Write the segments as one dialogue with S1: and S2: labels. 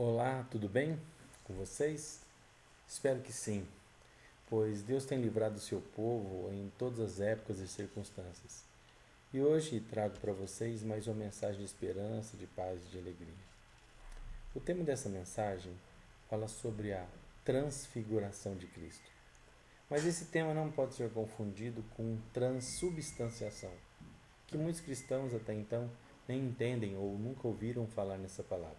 S1: Olá, tudo bem com vocês? Espero que sim, pois Deus tem livrado o seu povo em todas as épocas e circunstâncias. E hoje trago para vocês mais uma mensagem de esperança, de paz e de alegria. O tema dessa mensagem fala sobre a transfiguração de Cristo. Mas esse tema não pode ser confundido com transubstanciação, que muitos cristãos até então nem entendem ou nunca ouviram falar nessa palavra.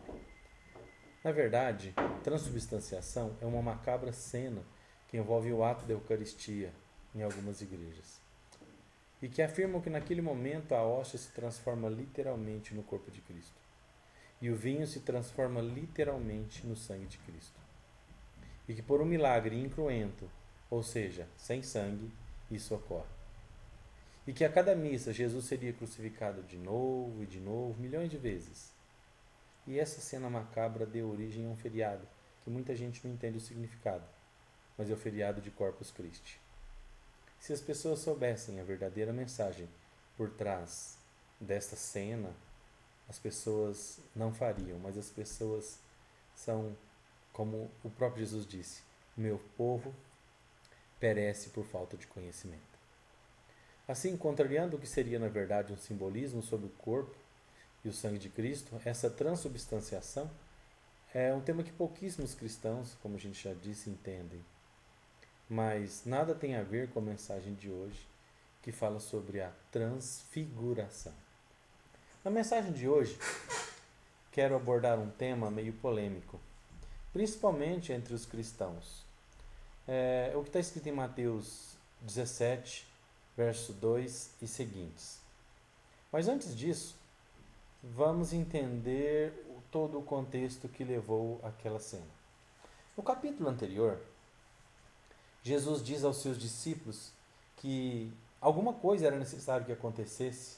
S1: Na verdade, transubstanciação é uma macabra cena que envolve o ato da Eucaristia em algumas igrejas e que afirmam que naquele momento a hóstia se transforma literalmente no corpo de Cristo e o vinho se transforma literalmente no sangue de Cristo e que por um milagre incruento, ou seja, sem sangue, isso ocorre. E que a cada missa Jesus seria crucificado de novo e de novo, milhões de vezes. E essa cena macabra deu origem a um feriado, que muita gente não entende o significado, mas é o feriado de Corpus Christi. Se as pessoas soubessem a verdadeira mensagem por trás desta cena, as pessoas não fariam, mas as pessoas são, como o próprio Jesus disse, meu povo perece por falta de conhecimento. Assim, contrariando o que seria na verdade um simbolismo sobre o corpo e o sangue de Cristo, essa transubstanciação é um tema que pouquíssimos cristãos, como a gente já disse, entendem. Mas nada tem a ver com a mensagem de hoje, que fala sobre a transfiguração. Na mensagem de hoje, quero abordar um tema meio polêmico, principalmente entre os cristãos. O que está escrito em Mateus 17, verso 2 e seguintes. Mas antes disso, vamos entender todo o contexto que levou àquela cena. No capítulo anterior, Jesus diz aos seus discípulos que alguma coisa era necessário que acontecesse,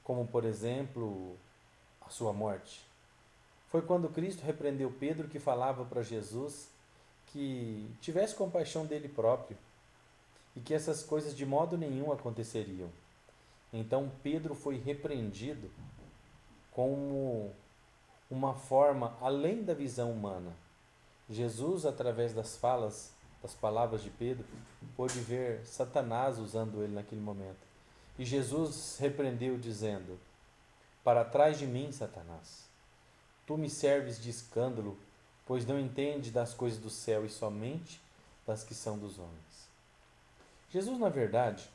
S1: como por exemplo a sua morte. Foi quando Cristo repreendeu Pedro que falava para Jesus que tivesse compaixão dele próprio e que essas coisas de modo nenhum aconteceriam. Então Pedro foi repreendido como uma forma além da visão humana. Jesus, através das palavras de Pedro, pôde ver Satanás usando ele naquele momento. E Jesus repreendeu, dizendo: Para trás de mim, Satanás, tu me serves de escândalo, pois não entende das coisas do céu e somente das que são dos homens. Jesus, na verdade,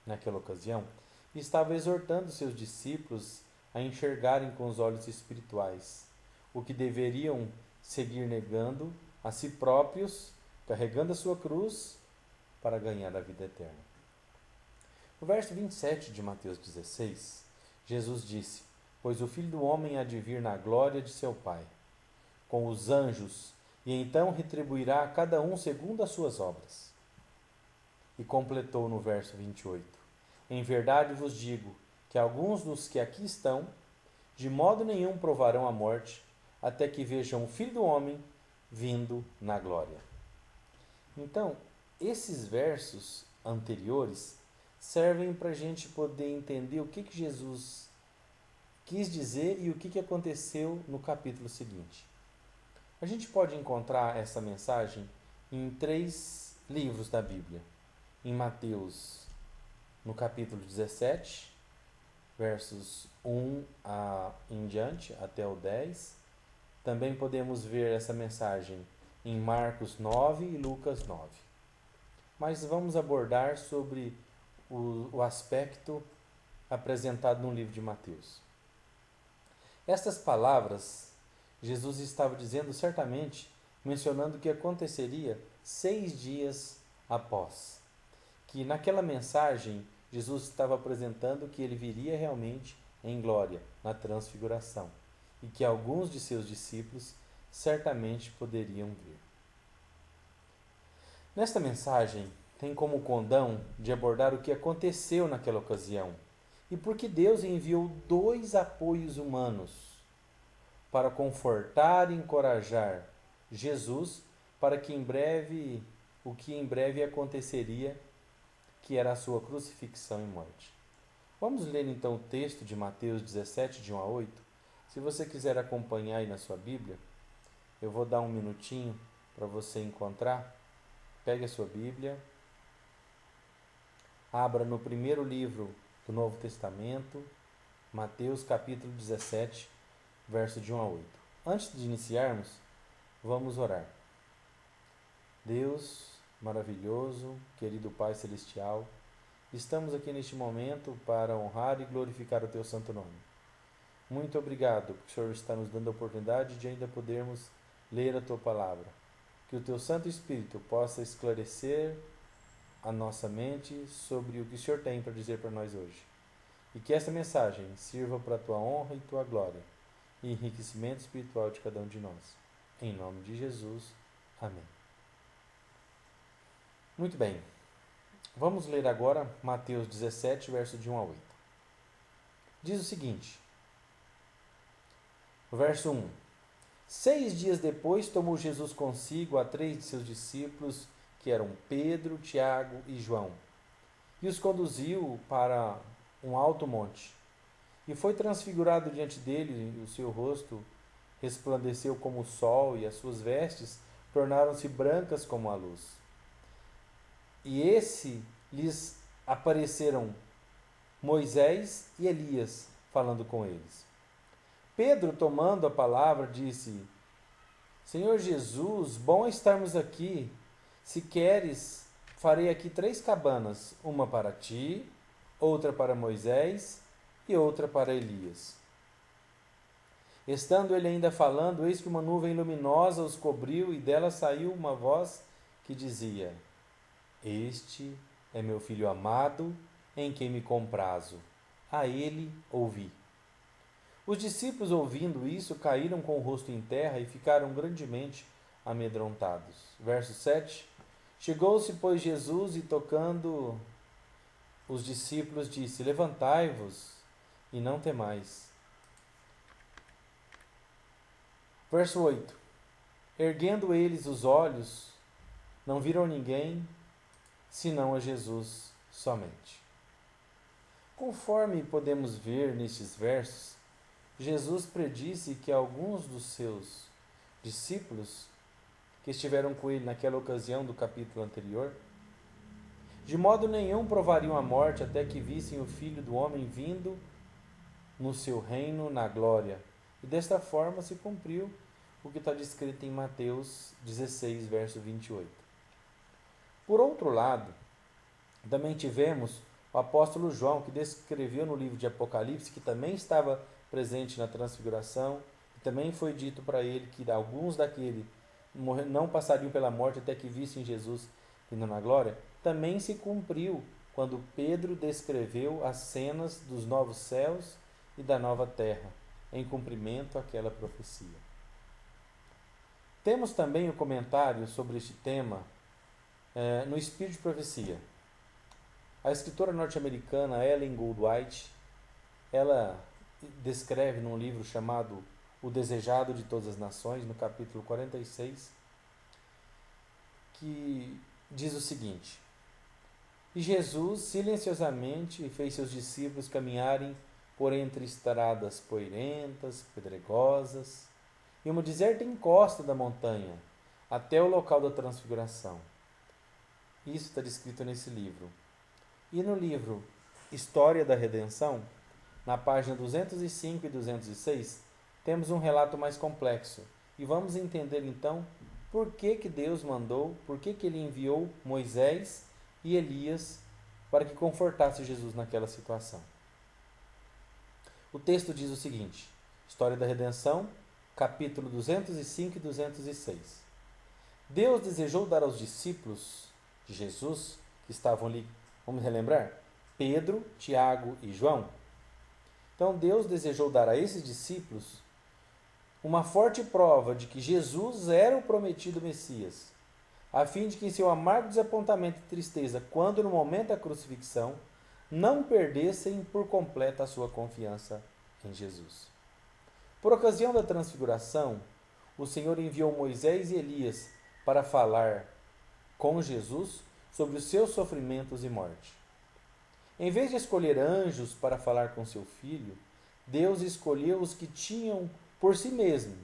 S1: naquela ocasião, estava exortando seus discípulos a enxergarem com os olhos espirituais o que deveriam seguir negando a si próprios, carregando a sua cruz para ganhar a vida eterna. No verso 27 de Mateus 16, Jesus disse: Pois o Filho do Homem há de vir na glória de seu Pai, com os anjos, e então retribuirá a cada um segundo as suas obras. E completou no verso 28: Em verdade vos digo que alguns dos que aqui estão, de modo nenhum provarão a morte, até que vejam o Filho do Homem vindo na glória. Então, esses versos anteriores servem para a gente poder entender o que Jesus quis dizer e o que aconteceu no capítulo seguinte. A gente pode encontrar essa mensagem em 3 livros da Bíblia. Em Mateus, no capítulo 17, versos 1 em diante, até o 10. Também podemos ver essa mensagem em Marcos 9 e Lucas 9. Mas vamos abordar sobre o aspecto apresentado no livro de Mateus. Estas palavras, Jesus estava dizendo certamente, mencionando o que aconteceria 6 dias após. Que naquela mensagem, Jesus estava apresentando que ele viria realmente em glória, na transfiguração, e que alguns de seus discípulos certamente poderiam vir. Nesta mensagem, tem como condão de abordar o que aconteceu naquela ocasião e por que Deus enviou 2 apoios humanos para confortar e encorajar Jesus para que o que em breve aconteceria, que era a sua crucifixão e morte. Vamos ler então o texto de Mateus 17, de 1 a 8. Se você quiser acompanhar aí na sua Bíblia, Eu vou dar um minutinho para você encontrar. Pegue a sua Bíblia, abra no primeiro livro do Novo Testamento, Mateus capítulo 17, verso de 1 a 8. Antes de iniciarmos, vamos orar. Deus maravilhoso, querido Pai Celestial, estamos aqui neste momento para honrar e glorificar o Teu santo nome. Muito obrigado, porque o Senhor está nos dando a oportunidade de ainda podermos ler a Tua palavra. Que o Teu Santo Espírito possa esclarecer a nossa mente sobre o que o Senhor tem para dizer para nós hoje. E que essa mensagem sirva para a Tua honra e Tua glória e enriquecimento espiritual de cada um de nós. Em nome de Jesus. Amém. Muito bem. Vamos ler agora Mateus 17, verso de 1 a 8. Diz o seguinte. Verso 1. 6 dias depois tomou Jesus consigo a 3 de seus discípulos, que eram Pedro, Tiago e João, e os conduziu para um alto monte. E foi transfigurado diante dele, e o seu rosto resplandeceu como o sol, e as suas vestes tornaram-se brancas como a luz. E lhes apareceram Moisés e Elias falando com eles. Pedro, tomando a palavra, disse: Senhor Jesus, bom estarmos aqui. Se queres, farei aqui 3 cabanas, uma para ti, outra para Moisés e outra para Elias. Estando ele ainda falando, eis que uma nuvem luminosa os cobriu e dela saiu uma voz que dizia: Este é meu filho amado, em quem me comprazo. A ele ouvi. Os discípulos, ouvindo isso, caíram com o rosto em terra e ficaram grandemente amedrontados. Verso 7. Chegou-se, pois, Jesus e, tocando os discípulos, disse: Levantai-vos e não temais. Verso 8. Erguendo eles os olhos, não viram ninguém, senão a Jesus somente. Conforme podemos ver nestes versos, Jesus predisse que alguns dos seus discípulos, que estiveram com ele naquela ocasião do capítulo anterior, de modo nenhum provariam a morte até que vissem o Filho do Homem vindo no seu reino na glória. E desta forma se cumpriu o que está descrito em Mateus 16, verso 28. Por outro lado, também tivemos o apóstolo João, que descreveu no livro de Apocalipse, que também estava presente na transfiguração, e também foi dito para ele que alguns daquele não passariam pela morte até que vissem Jesus vindo na glória. Também se cumpriu quando Pedro descreveu as cenas dos novos céus e da nova terra, em cumprimento àquela profecia. Temos também o comentário sobre este tema no Espírito de Profecia. A escritora norte-americana Ellen Goldwhite, ela descreve num livro chamado O Desejado de Todas as Nações, no capítulo 46, que diz o seguinte: E Jesus silenciosamente fez seus discípulos caminharem por entre estradas poeirentas, pedregosas, e uma deserta encosta da montanha, até o local da transfiguração. Isso está descrito nesse livro. E no livro História da Redenção, na página 205 e 206, temos um relato mais complexo. E vamos entender então por que Deus mandou, por que ele enviou Moisés e Elias para que confortasse Jesus naquela situação. O texto diz o seguinte: História da Redenção, capítulo 205 e 206. Deus desejou dar aos discípulos de Jesus, que estavam ali, vamos relembrar? Pedro, Tiago e João. Então Deus desejou dar a esses discípulos uma forte prova de que Jesus era o prometido Messias, a fim de que em seu amargo desapontamento e tristeza, quando no momento da crucifixão, não perdessem por completo a sua confiança em Jesus. Por ocasião da transfiguração, o Senhor enviou Moisés e Elias para falar com Jesus sobre os seus sofrimentos e morte. Em vez de escolher anjos para falar com seu filho, Deus escolheu os que tinham por si mesmos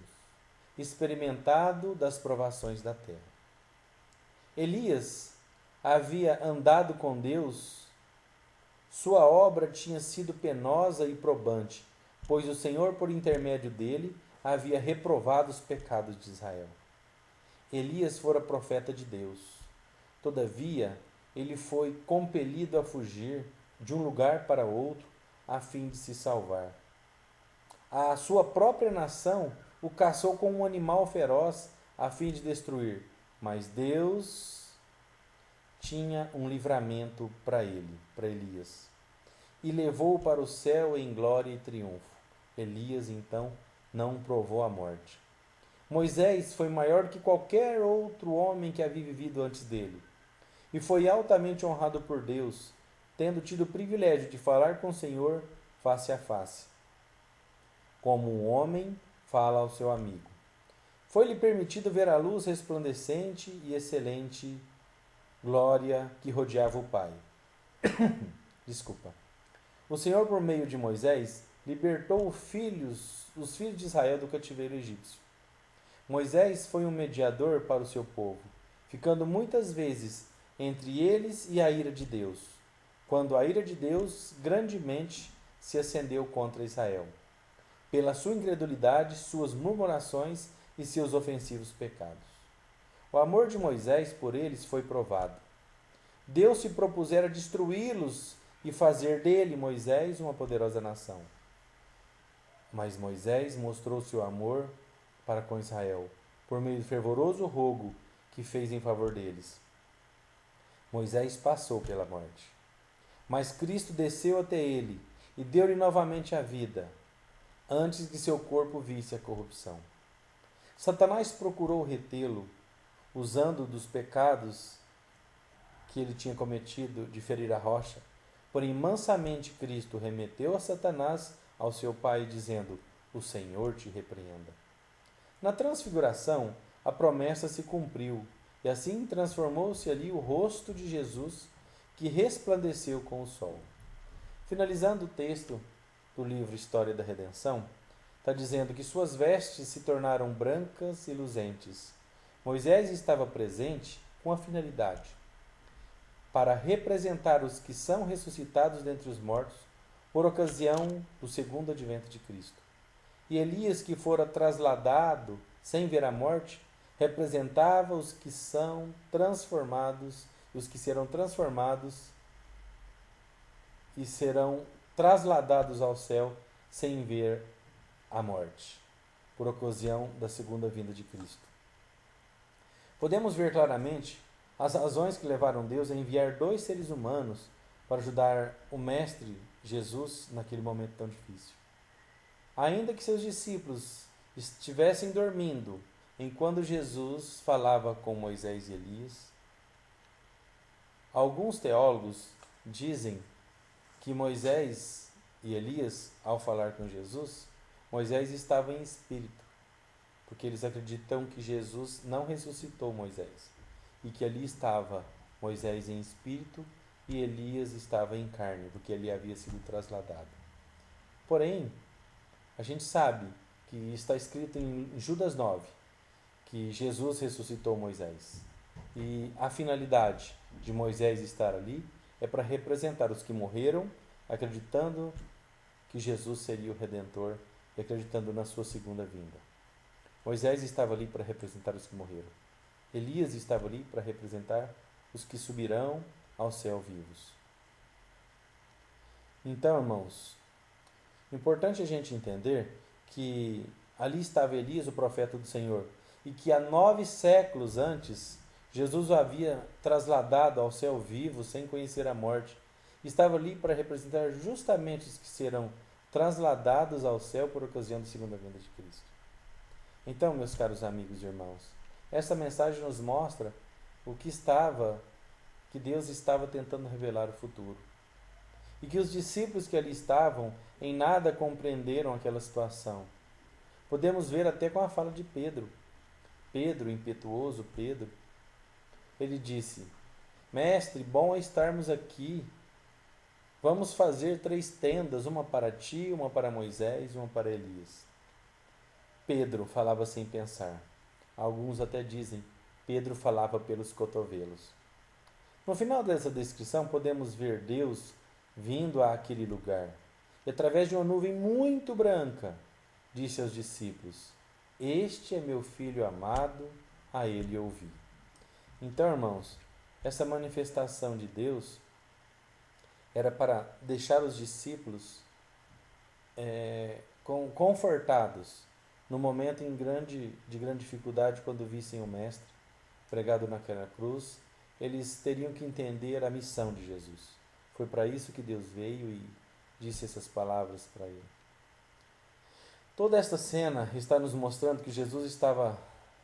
S1: experimentado das provações da terra. Elias havia andado com Deus, sua obra tinha sido penosa e probante, pois o Senhor, por intermédio dele, havia reprovado os pecados de Israel. Elias fora profeta de Deus. Todavia, ele foi compelido a fugir de um lugar para outro a fim de se salvar. A sua própria nação o caçou como um animal feroz a fim de destruir, mas Deus tinha um livramento para ele, para Elias, e levou-o para o céu em glória e triunfo. Elias, então, não provou a morte. Moisés foi maior que qualquer outro homem que havia vivido antes dele, e foi altamente honrado por Deus, tendo tido o privilégio de falar com o Senhor face a face, como um homem fala ao seu amigo. Foi-lhe permitido ver a luz resplandecente e excelente glória que rodeava o Pai. Desculpa. O Senhor, por meio de Moisés, libertou os filhos de Israel do cativeiro egípcio. Moisés foi um mediador para o seu povo, ficando muitas vezes entre eles e a ira de Deus, quando a ira de Deus grandemente se acendeu contra Israel, pela sua incredulidade, suas murmurações e seus ofensivos pecados. O amor de Moisés por eles foi provado. Deus se propusera destruí-los e fazer dele, Moisés, uma poderosa nação. Mas Moisés mostrou seu amor para com Israel, por meio do fervoroso rogo que fez em favor deles. Moisés passou pela morte, mas Cristo desceu até ele e deu-lhe novamente a vida, antes que seu corpo visse a corrupção. Satanás procurou retê-lo, usando dos pecados que ele tinha cometido de ferir a rocha, porém mansamente Cristo remeteu a Satanás ao seu Pai, dizendo: o Senhor te repreenda. Na transfiguração, a promessa se cumpriu, e assim transformou-se ali o rosto de Jesus, que resplandeceu com o sol. Finalizando o texto do livro História da Redenção, está dizendo que suas vestes se tornaram brancas e luzentes. Moisés estava presente com a finalidade para representar os que são ressuscitados dentre os mortos por ocasião do segundo advento de Cristo. E Elias, que fora trasladado sem ver a morte, representava os que são transformados, os que serão transformados e serão trasladados ao céu sem ver a morte, por ocasião da segunda vinda de Cristo. Podemos ver claramente as razões que levaram Deus a enviar dois seres humanos para ajudar o Mestre Jesus naquele momento tão difícil. Ainda que seus discípulos estivessem dormindo enquanto Jesus falava com Moisés e Elias, alguns teólogos dizem que Moisés e Elias, ao falar com Jesus, Moisés estava em espírito, porque eles acreditam que Jesus não ressuscitou Moisés, e que ali estava Moisés em espírito e Elias estava em carne, porque ele havia sido trasladado. Porém, a gente sabe que está escrito em Judas 9, que Jesus ressuscitou Moisés. E a finalidade de Moisés estar ali é para representar os que morreram, acreditando que Jesus seria o Redentor e acreditando na sua segunda vinda. Moisés estava ali para representar os que morreram. Elias estava ali para representar os que subirão ao céu vivos. Então, irmãos, importante a gente entender que ali estava Elias, o profeta do Senhor, e que há 9 séculos antes, Jesus o havia trasladado ao céu vivo sem conhecer a morte. Estava ali para representar justamente os que serão trasladados ao céu por ocasião da segunda vinda de Cristo. Então, meus caros amigos e irmãos, essa mensagem nos mostra que Deus estava tentando revelar o futuro. E que os discípulos que ali estavam em nada compreenderam aquela situação. Podemos ver até com a fala de Pedro. Pedro, impetuoso Pedro, ele disse: Mestre, bom é estarmos aqui. Vamos fazer 3 tendas, uma para ti, uma para Moisés e uma para Elias. Pedro falava sem pensar. Alguns até dizem, Pedro falava pelos cotovelos. No final dessa descrição, podemos ver Deus vindo àquele lugar. E através de uma nuvem muito branca, disse aos discípulos: Este é meu filho amado, a ele ouvi. Então, irmãos, essa manifestação de Deus era para deixar os discípulos confortados no momento de grande dificuldade, quando vissem o Mestre pregado naquela cruz. Eles teriam que entender a missão de Jesus. Foi para isso que Deus veio e disse essas palavras para ele. Toda esta cena está nos mostrando que Jesus estava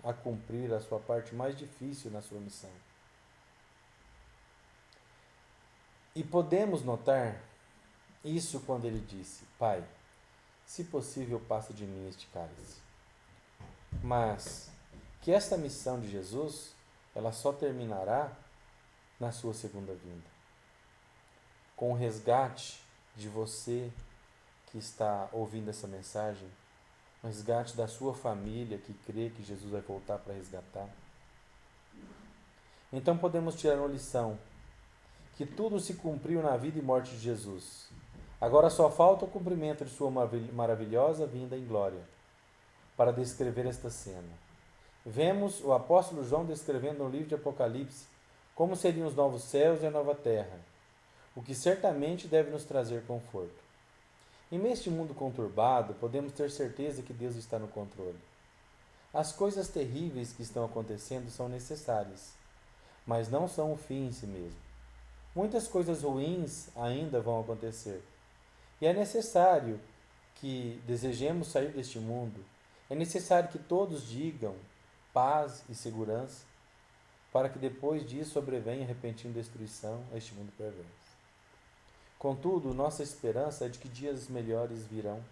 S1: a cumprir a sua parte mais difícil na sua missão. E podemos notar isso quando ele disse: Pai, se possível, passa de mim este cálice. Mas que esta missão de Jesus, ela só terminará na sua segunda vinda. Com o resgate de você que está ouvindo essa mensagem, o resgate da sua família que crê que Jesus vai voltar para resgatar. Então podemos tirar uma lição, que tudo se cumpriu na vida e morte de Jesus. Agora só falta o cumprimento de sua maravilhosa vinda em glória, para descrever esta cena. Vemos o apóstolo João descrevendo no livro de Apocalipse como seriam os novos céus e a nova terra, o que certamente deve nos trazer conforto. Em meio a este mundo conturbado, podemos ter certeza que Deus está no controle. As coisas terríveis que estão acontecendo são necessárias, mas não são o fim em si mesmo. Muitas coisas ruins ainda vão acontecer. E é necessário que desejemos sair deste mundo. É necessário que todos digam paz e segurança, para que depois disso sobrevenha repentina destruição a este mundo perverso. Contudo, nossa esperança é de que dias melhores virão,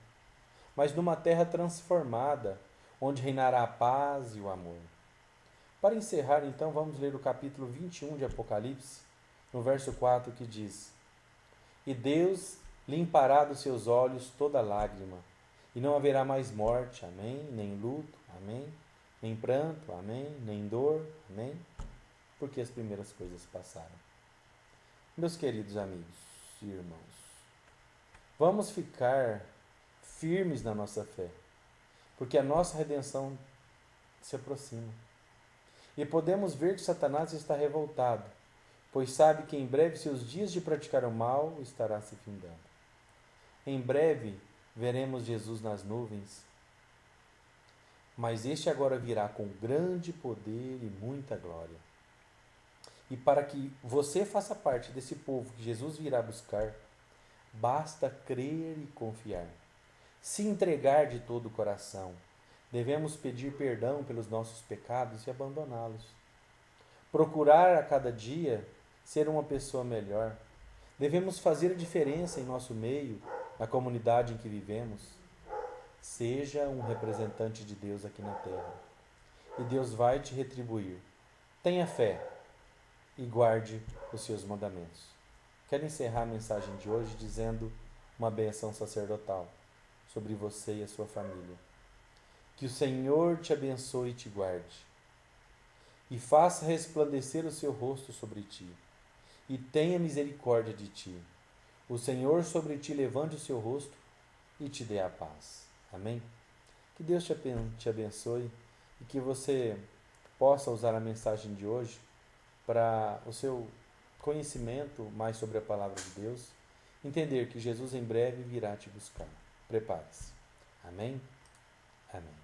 S1: mas numa terra transformada, onde reinará a paz e o amor. Para encerrar, então, vamos ler o capítulo 21 de Apocalipse, no verso 4, que diz: E Deus limpará dos seus olhos toda lágrima, e não haverá mais morte, amém, nem luto, amém, nem pranto, amém, nem dor, amém, porque as primeiras coisas passaram. Meus queridos amigos e irmãos, vamos ficar firmes na nossa fé, porque a nossa redenção se aproxima. E podemos ver que Satanás está revoltado, pois sabe que em breve seus dias de praticar o mal estará se findando. Em breve veremos Jesus nas nuvens, mas este agora virá com grande poder e muita glória. E para que você faça parte desse povo que Jesus virá buscar, basta crer e confiar. Se entregar de todo o coração. Devemos pedir perdão pelos nossos pecados e abandoná-los. Procurar a cada dia ser uma pessoa melhor. Devemos fazer a diferença em nosso meio, na comunidade em que vivemos. Seja um representante de Deus aqui na terra. E Deus vai te retribuir. Tenha fé e guarde os seus mandamentos. Quero encerrar a mensagem de hoje dizendo uma bênção sacerdotal sobre você e a sua família. Que o Senhor te abençoe e te guarde, e faça resplandecer o seu rosto sobre ti, e tenha misericórdia de ti. O Senhor sobre ti levante o seu rosto e te dê a paz. Amém? Que Deus te abençoe e que você possa usar a mensagem de hoje para o seu conhecimento mais sobre a palavra de Deus, entender que Jesus em breve virá te buscar. Prepare-se. Amém? Amém.